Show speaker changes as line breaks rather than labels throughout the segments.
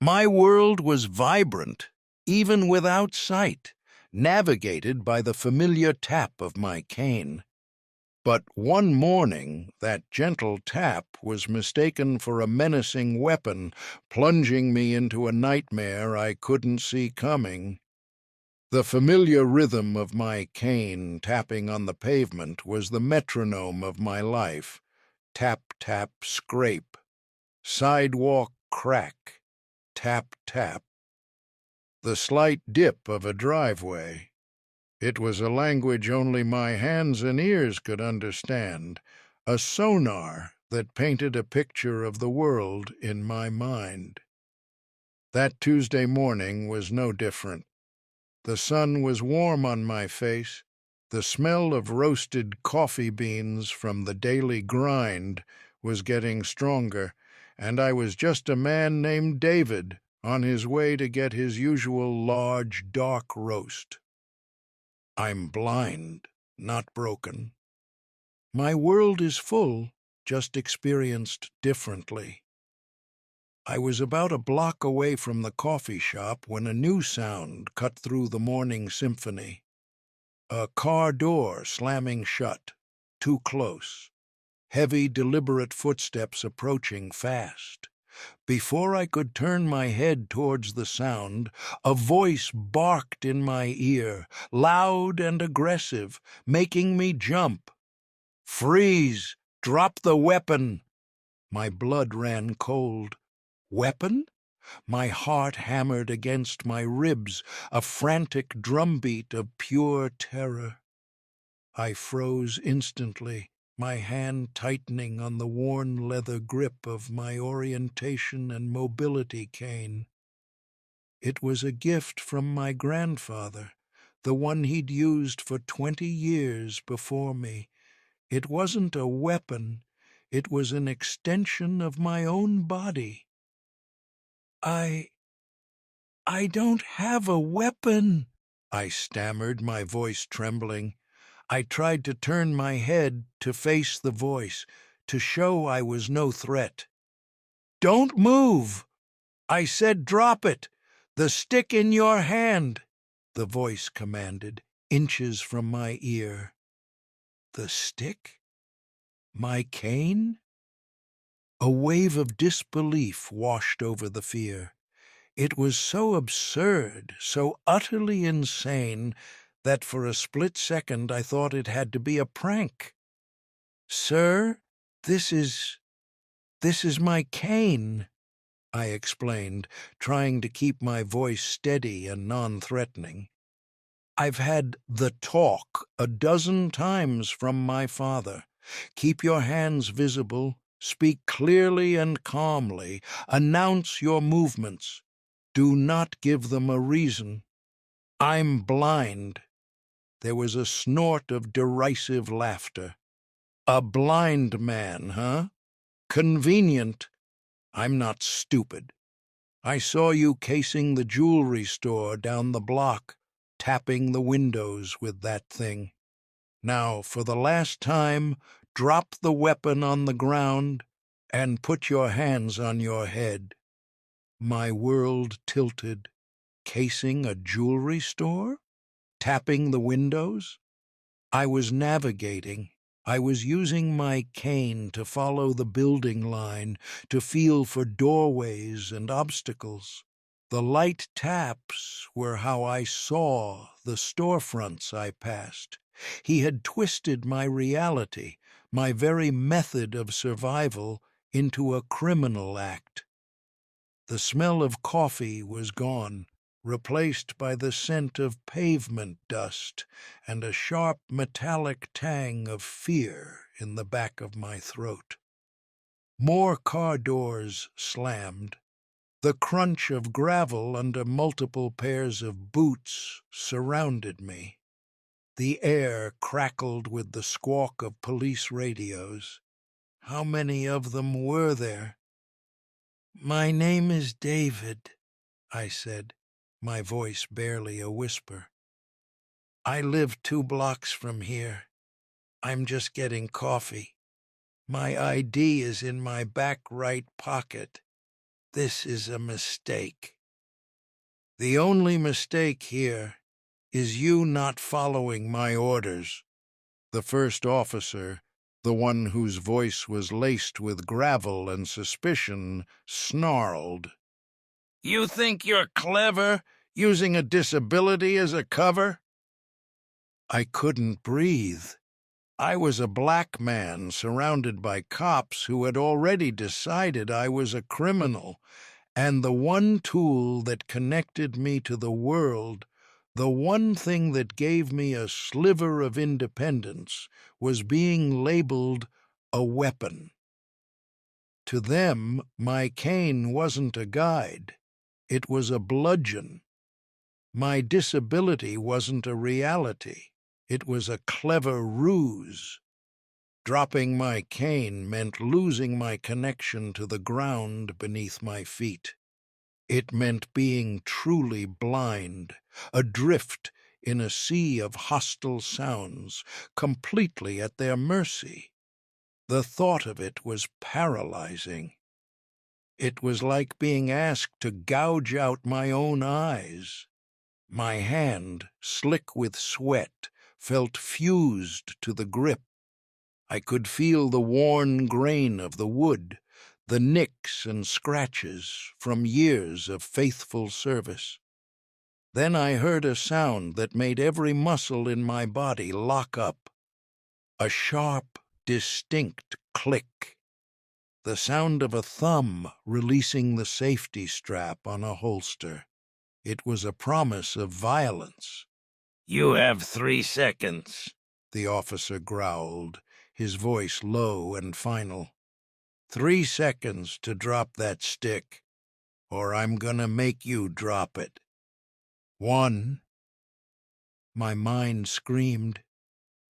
My world was vibrant, even without sight, navigated by the familiar tap of my cane. But one morning, that gentle tap was mistaken for a menacing weapon, plunging me into a nightmare I couldn't see coming. The familiar rhythm of my cane tapping on the pavement was the metronome of my life. Tap, tap, scrape. Sidewalk crack. Tap, tap. The slight dip of a driveway. It was a language only my hands and ears could understand, a sonar that painted a picture of the world in my mind. That Tuesday morning was no different. The sun was warm on my face, the smell of roasted coffee beans from the daily grind was getting stronger, and I was just a man named David on his way to get his usual large, dark roast. I'm blind, not broken. My world is full, just experienced differently. I was about a block away from the coffee shop when a new sound cut through the morning symphony. A car door slamming shut, too close. Heavy, deliberate footsteps approaching fast. Before I could turn my head towards the sound, a voice barked in my ear, loud and aggressive, making me jump. "Freeze! Drop the weapon!" My blood ran cold. Weapon? My heart hammered against my ribs, a frantic drumbeat of pure terror. I froze instantly, my hand tightening on the worn leather grip of my orientation and mobility cane. It was a gift from my grandfather, the one he'd used for 20 years before me. It wasn't a weapon, it was an extension of my own body. I don't have a weapon, I stammered, my voice trembling. I tried to turn my head to face the voice, to show I was no threat. "Don't move! I said drop it! The stick in your hand!" the voice commanded, inches from my ear. The stick? My cane? A wave of disbelief washed over the fear. It was so absurd, so utterly insane, that for a split second I thought it had to be a prank. "Sir, this is my cane," I explained, trying to keep my voice steady and non-threatening. "I've had the talk a dozen times from my father. Keep your hands visible, speak clearly and calmly, announce your movements. Do not give them a reason. I'm blind." There was a snort of derisive laughter. "A blind man, huh? Convenient. I'm not stupid. I saw you casing the jewelry store down the block, tapping the windows with that thing. Now, for the last time, drop the weapon on the ground and put your hands on your head." My world tilted. Casing a jewelry store? Tapping the windows? I was navigating. I was using my cane to follow the building line, to feel for doorways and obstacles. The light taps were how I saw the storefronts I passed. He had twisted my reality, my very method of survival, into a criminal act. The smell of coffee was gone, replaced by the scent of pavement dust and a sharp metallic tang of fear in the back of my throat. More car doors slammed. The crunch of gravel under multiple pairs of boots surrounded me. The air crackled with the squawk of police radios. How many of them were there? "My name is David," I said, my voice barely a whisper. "I live 2 blocks from here. I'm just getting coffee. My ID is in my back right pocket." This is a mistake. The only mistake here is you not following my orders." The first officer, the one whose voice was laced with gravel and suspicion, snarled. "You think you're clever, using a disability as a cover?" I couldn't breathe. I was a black man surrounded by cops who had already decided I was a criminal, and the one tool that connected me to the world, the one thing that gave me a sliver of independence, was being labeled a weapon. To them, my cane wasn't a guide. It was a bludgeon. My disability wasn't a reality. It was a clever ruse. Dropping my cane meant losing my connection to the ground beneath my feet. It meant being truly blind, adrift in a sea of hostile sounds, completely at their mercy. The thought of it was paralyzing. It was like being asked to gouge out my own eyes. My hand, slick with sweat, felt fused to the grip. I could feel the worn grain of the wood, the nicks and scratches from years of faithful service. Then I heard a sound that made every muscle in my body lock up. A sharp, distinct click. The sound of a thumb releasing the safety strap on a holster. It was a promise of violence. "You have 3 seconds," the officer growled, his voice low and final. 3 seconds to drop that stick, or I'm gonna make you drop it. 1. My mind screamed.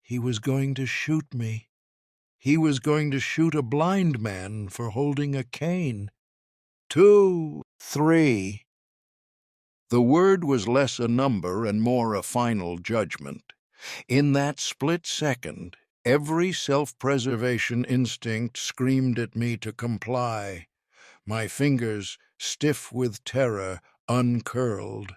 He was going to shoot me. He was going to shoot a blind man for holding a cane. 2, 3. The word was less a number and more a final judgment. In that split second, every self-preservation instinct screamed at me to comply. My fingers, stiff with terror, uncurled.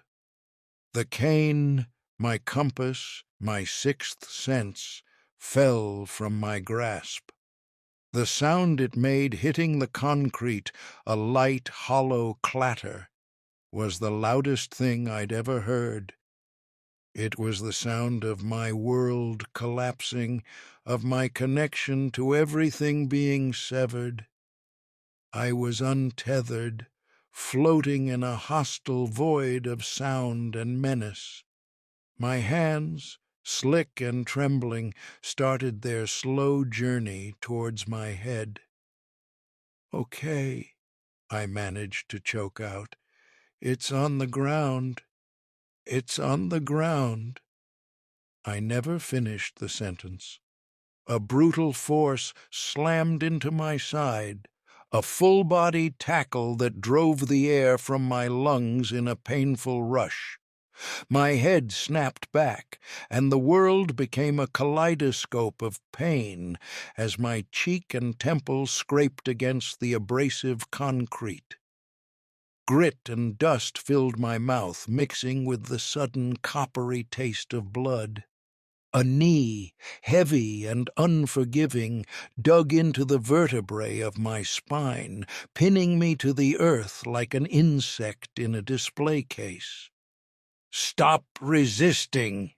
The cane, my compass, my sixth sense, fell from my grasp. The sound it made hitting the concrete, a light, hollow clatter, was the loudest thing I'd ever heard. It was the sound of my world collapsing, of my connection to everything being severed. I was untethered, floating in a hostile void of sound and menace. My hands, slick and trembling, started their slow journey towards my head. "Okay," I managed to choke out. "It's on the ground. It's on the ground." I never finished the sentence. A brutal force slammed into my side, a full-body tackle that drove the air from my lungs in a painful rush. My head snapped back, and the world became a kaleidoscope of pain as my cheek and temple scraped against the abrasive concrete. Grit and dust filled my mouth, mixing with the sudden coppery taste of blood. A knee, heavy and unforgiving, dug into the vertebrae of my spine, pinning me to the earth like an insect in a display case. "Stop resisting!"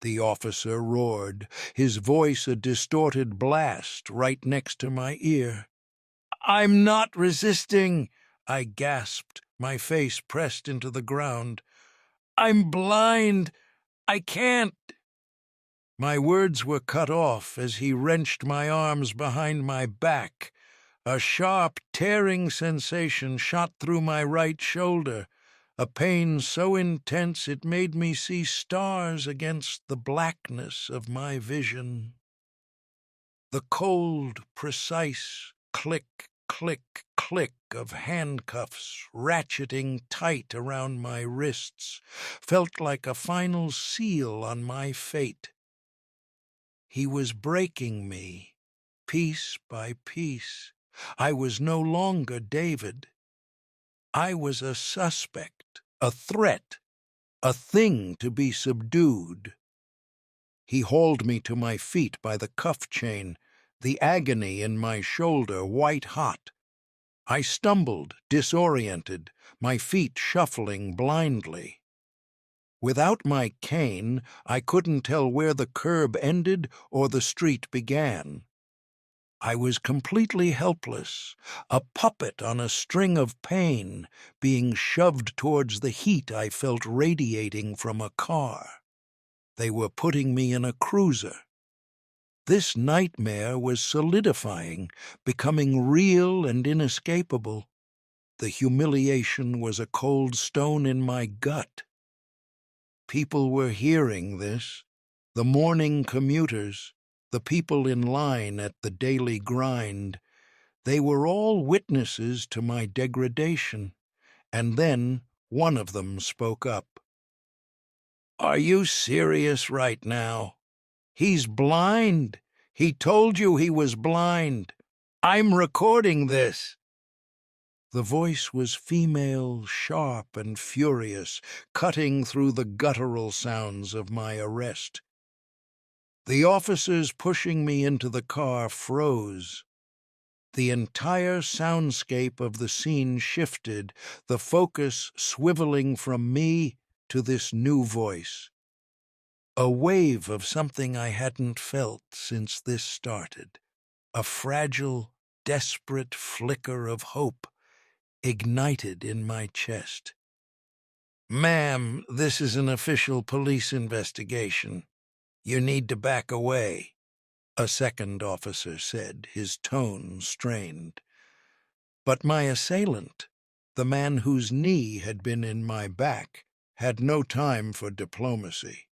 the officer roared, his voice a distorted blast right next to my ear. "I'm not resisting," I gasped, my face pressed into the ground. "I'm blind. I can't." My words were cut off as he wrenched my arms behind my back. A sharp, tearing sensation shot through my right shoulder, a pain so intense it made me see stars against the blackness of my vision. The cold, precise click, click, click of handcuffs ratcheting tight around my wrists felt like a final seal on my fate. He was breaking me, piece by piece. I was no longer David. I was a suspect, a threat, a thing to be subdued. He hauled me to my feet by the cuff chain, the agony in my shoulder white hot. I stumbled, disoriented, my feet shuffling blindly. Without my cane, I couldn't tell where the curb ended or the street began. I was completely helpless, a puppet on a string of pain, being shoved towards the heat I felt radiating from a car. They were putting me in a cruiser. This nightmare was solidifying, becoming real and inescapable. The humiliation was a cold stone in my gut. People were hearing this, the morning commuters, the people in line at the daily grind. They were all witnesses to my degradation, and then one of them spoke up. "Are you serious right now? He's blind. He told you he was blind. I'm recording this." The voice was female, sharp and furious, cutting through the guttural sounds of my arrest. The officers pushing me into the car froze. The entire soundscape of the scene shifted, the focus swiveling from me to this new voice. A wave of something I hadn't felt since this started, a fragile, desperate flicker of hope ignited in my chest. "Ma'am, this is an official police investigation. You need to back away," a second officer said, his tone strained. But my assailant, the man whose knee had been in my back, had no time for diplomacy.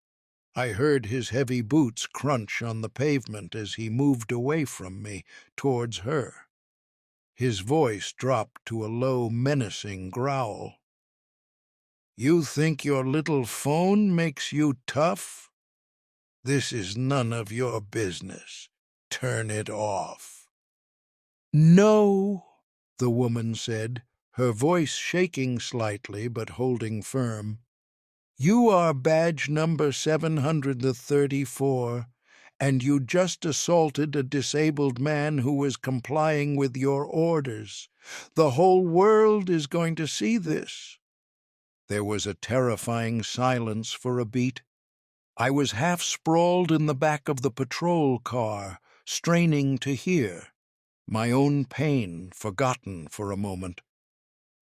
I heard his heavy boots crunch on the pavement as he moved away from me, towards her. His voice dropped to a low, menacing growl. "You think your little phone makes you tough? This is none of your business. Turn it off." "No," the woman said, her voice shaking slightly but holding firm. "You are badge number 734, and you just assaulted a disabled man who was complying with your orders. The whole world is going to see this." There was a terrifying silence for a beat. I was half sprawled in the back of the patrol car, straining to hear, my own pain forgotten for a moment.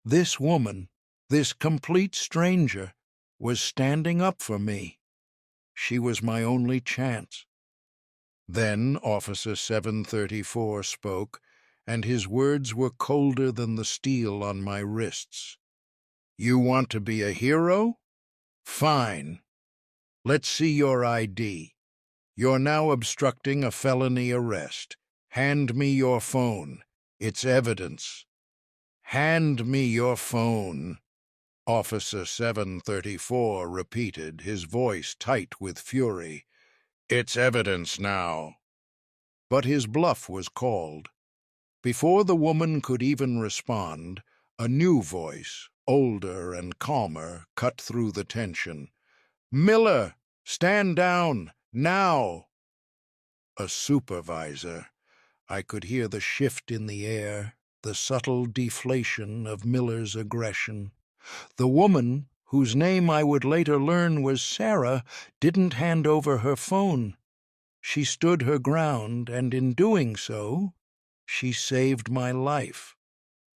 This woman, this complete stranger, was standing up for me. She was my only chance. Then Officer 734 spoke, and his words were colder than the steel on my wrists. "You want to be a hero? Fine. Let's see your ID. You're now obstructing a felony arrest. Hand me your phone. It's evidence." "Hand me your phone," Officer 734 repeated, his voice tight with fury. "It's evidence now." But his bluff was called. Before the woman could even respond, a new voice, older and calmer, cut through the tension. "Miller, stand down, now!" A supervisor. I could hear the shift in the air, the subtle deflation of Miller's aggression. The woman, whose name I would later learn was Sarah, didn't hand over her phone. She stood her ground, and in doing so, she saved my life.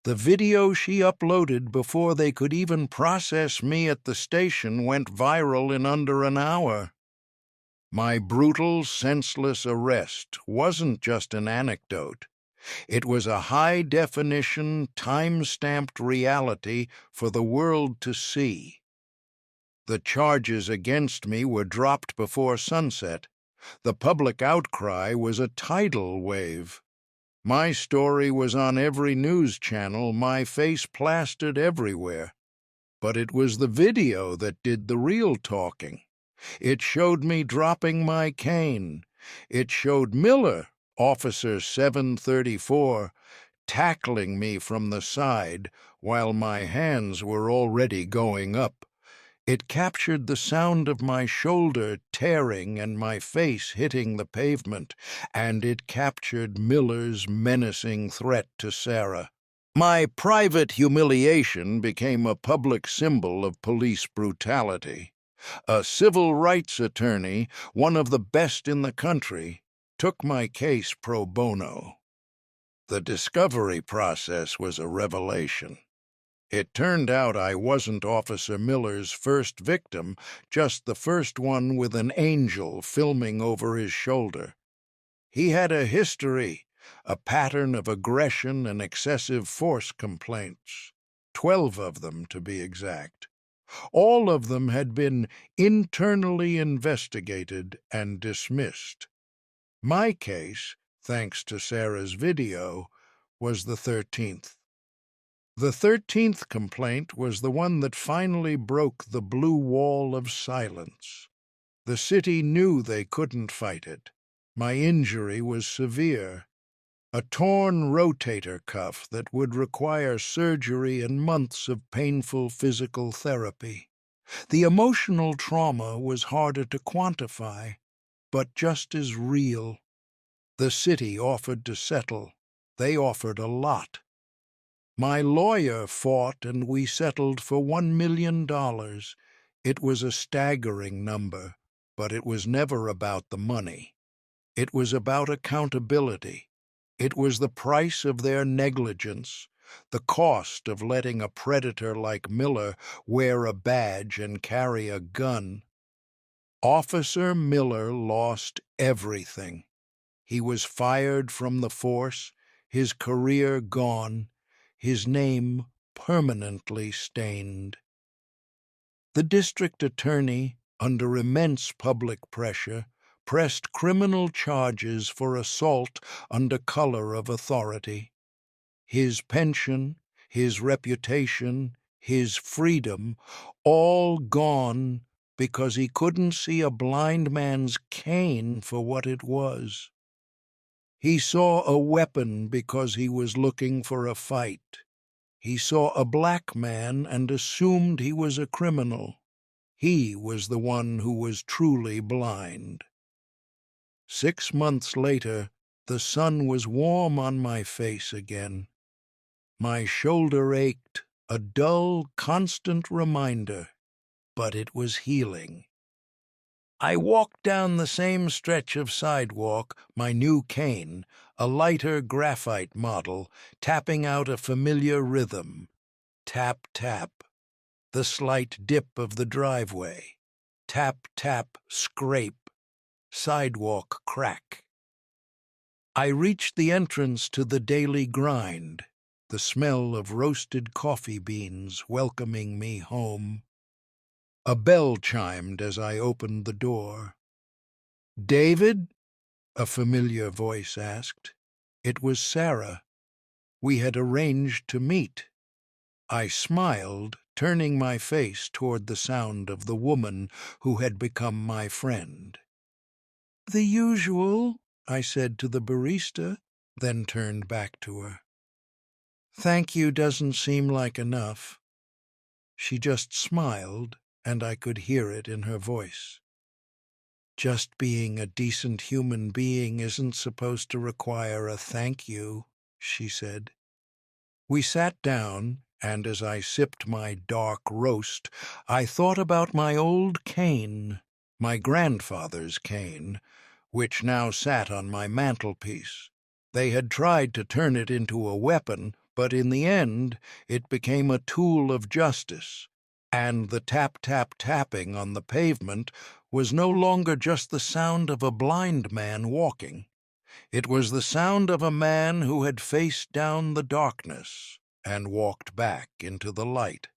The video she uploaded before they could even process me at the station went viral in under an hour. My brutal, senseless arrest wasn't just an anecdote. It was a high-definition, time-stamped reality for the world to see. The charges against me were dropped before sunset. The public outcry was a tidal wave. My story was on every news channel, my face plastered everywhere. But it was the video that did the real talking. It showed me dropping my cane. It showed Miller, Officer 734, tackling me from the side while my hands were already going up. It captured the sound of my shoulder tearing and my face hitting the pavement, and it captured Miller's menacing threat to Sarah. My private humiliation became a public symbol of police brutality. A civil rights attorney, one of the best in the country, took my case pro bono. The discovery process was a revelation. It turned out I wasn't Officer Miller's first victim, just the first one with an angel filming over his shoulder. He had a history, a pattern of aggression and excessive force complaints, 12 of them to be exact. All of them had been internally investigated and dismissed. My case, thanks to Sarah's video, was the 13th. The 13th complaint was the one that finally broke the blue wall of silence. The city knew they couldn't fight it. My injury was severe. A torn rotator cuff that would require surgery and months of painful physical therapy. The emotional trauma was harder to quantify, but just as real. The city offered to settle. They offered a lot. My lawyer fought and we settled for $1 million. It was a staggering number, but it was never about the money. It was about accountability. It was the price of their negligence, the cost of letting a predator like Miller wear a badge and carry a gun. Officer Miller lost everything. He was fired from the force, his career gone, his name permanently stained. The district attorney, under immense public pressure, pressed criminal charges for assault under color of authority. His pension, his reputation, his freedom, all gone because he couldn't see a blind man's cane for what it was. He saw a weapon because he was looking for a fight. He saw a black man and assumed he was a criminal. He was the one who was truly blind. 6 months later, the sun was warm on my face again. My shoulder ached, a dull, constant reminder, but it was healing. I walked down the same stretch of sidewalk, my new cane, a lighter graphite model, tapping out a familiar rhythm. Tap, tap. The slight dip of the driveway. Tap, tap, scrape. Sidewalk crack. I reached the entrance to the daily grind, the smell of roasted coffee beans welcoming me home. A bell chimed as I opened the door. "David?" a familiar voice asked. It was Sarah. We had arranged to meet. I smiled, turning my face toward the sound of the woman who had become my friend. "The usual," I said to the barista, then turned back to her. "Thank you doesn't seem like enough." She just smiled, and I could hear it in her voice. "Just being a decent human being isn't supposed to require a thank you," she said. We sat down, and as I sipped my dark roast, I thought about my old cane, my grandfather's cane, which now sat on my mantelpiece. They had tried to turn it into a weapon, but in the end it became a tool of justice. And the tap-tap-tapping on the pavement was no longer just the sound of a blind man walking. It was the sound of a man who had faced down the darkness and walked back into the light.